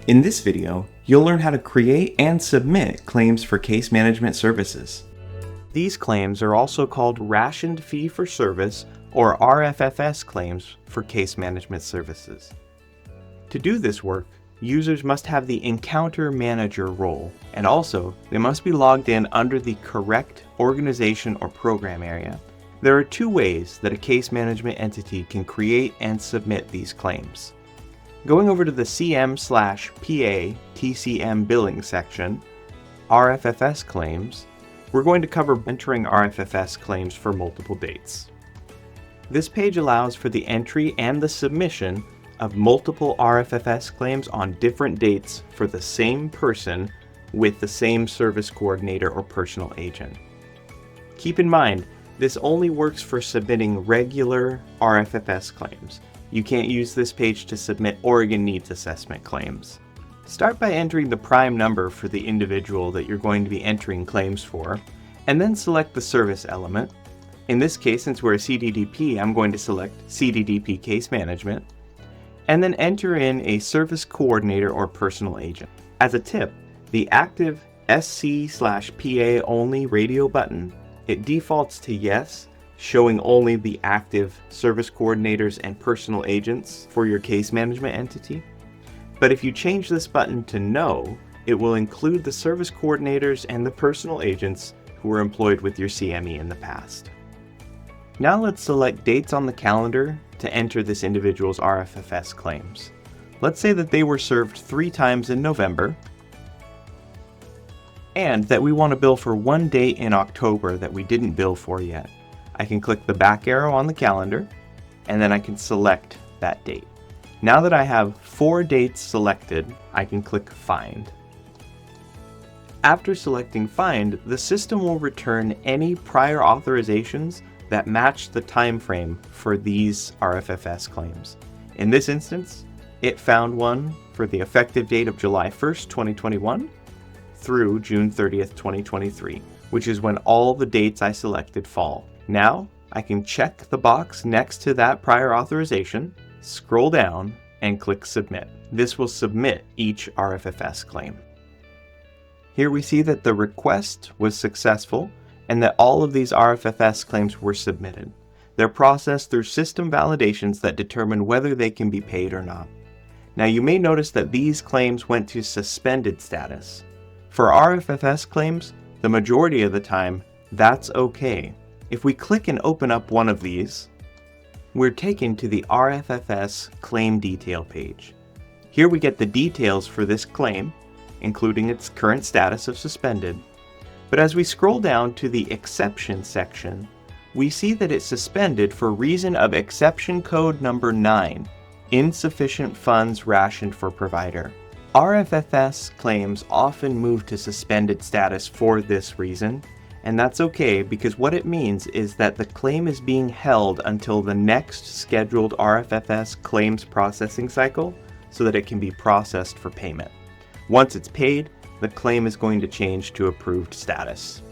In this video, you'll learn how to create and submit claims for case management services. These claims are also called Rationed Fee for Service or RFFS claims for case management services. To do this work, users must have the Encounter Manager role, and also they must be logged in under the correct organization or program area. There are two ways that a case management entity can create and submit these claims. Going over to the CM/PA TCM billing section, RFFS claims, we're going to cover entering RFFS claims for multiple dates. This page allows for the entry and the submission of multiple RFFS claims on different dates for the same person with the same service coordinator or personal agent. Keep in mind, this only works for submitting regular RFFS claims. You can't use this page to submit Oregon Needs Assessment claims. Start by entering the prime number for the individual that you're going to be entering claims for, and then select the service element. In this case, since we're a CDDP, I'm going to select CDDP Case Management, and then enter in a service coordinator or personal agent. As a tip, the active SC/PA only radio button, it defaults to yes, showing only the active service coordinators and personal agents for your case management entity. But if you change this button to no, it will include the service coordinators and the personal agents who were employed with your CME in the past. Now let's select dates on the calendar to enter this individual's RFFS claims. Let's say that they were served 3 times in November, and that we want to bill for one date in October that we didn't bill for yet. I can click the back arrow on the calendar, and then I can select that date. Now that I have 4 dates selected, I can click Find. After selecting Find, the system will return any prior authorizations that match the time frame for these RFFS claims. In this instance, it found one for the effective date of July 1st, 2021 through June 30th, 2023, which is when all the dates I selected fall. Now, I can check the box next to that prior authorization, scroll down, and click Submit. This will submit each RFFS claim. Here we see that the request was successful and that all of these RFFS claims were submitted. They're processed through system validations that determine whether they can be paid or not. Now you may notice that these claims went to suspended status. For RFFS claims, the majority of the time, that's okay. If we click and open up one of these, we're taken to the RFFS claim detail page. Here we get the details for this claim, including its current status of suspended. But as we scroll down to the exception section, we see that it's suspended for reason of exception code number 9, insufficient funds rationed for provider. RFFS claims often move to suspended status for this reason, and that's okay because what it means is that the claim is being held until the next scheduled RFFS claims processing cycle so that it can be processed for payment. Once it's paid, the claim is going to change to approved status.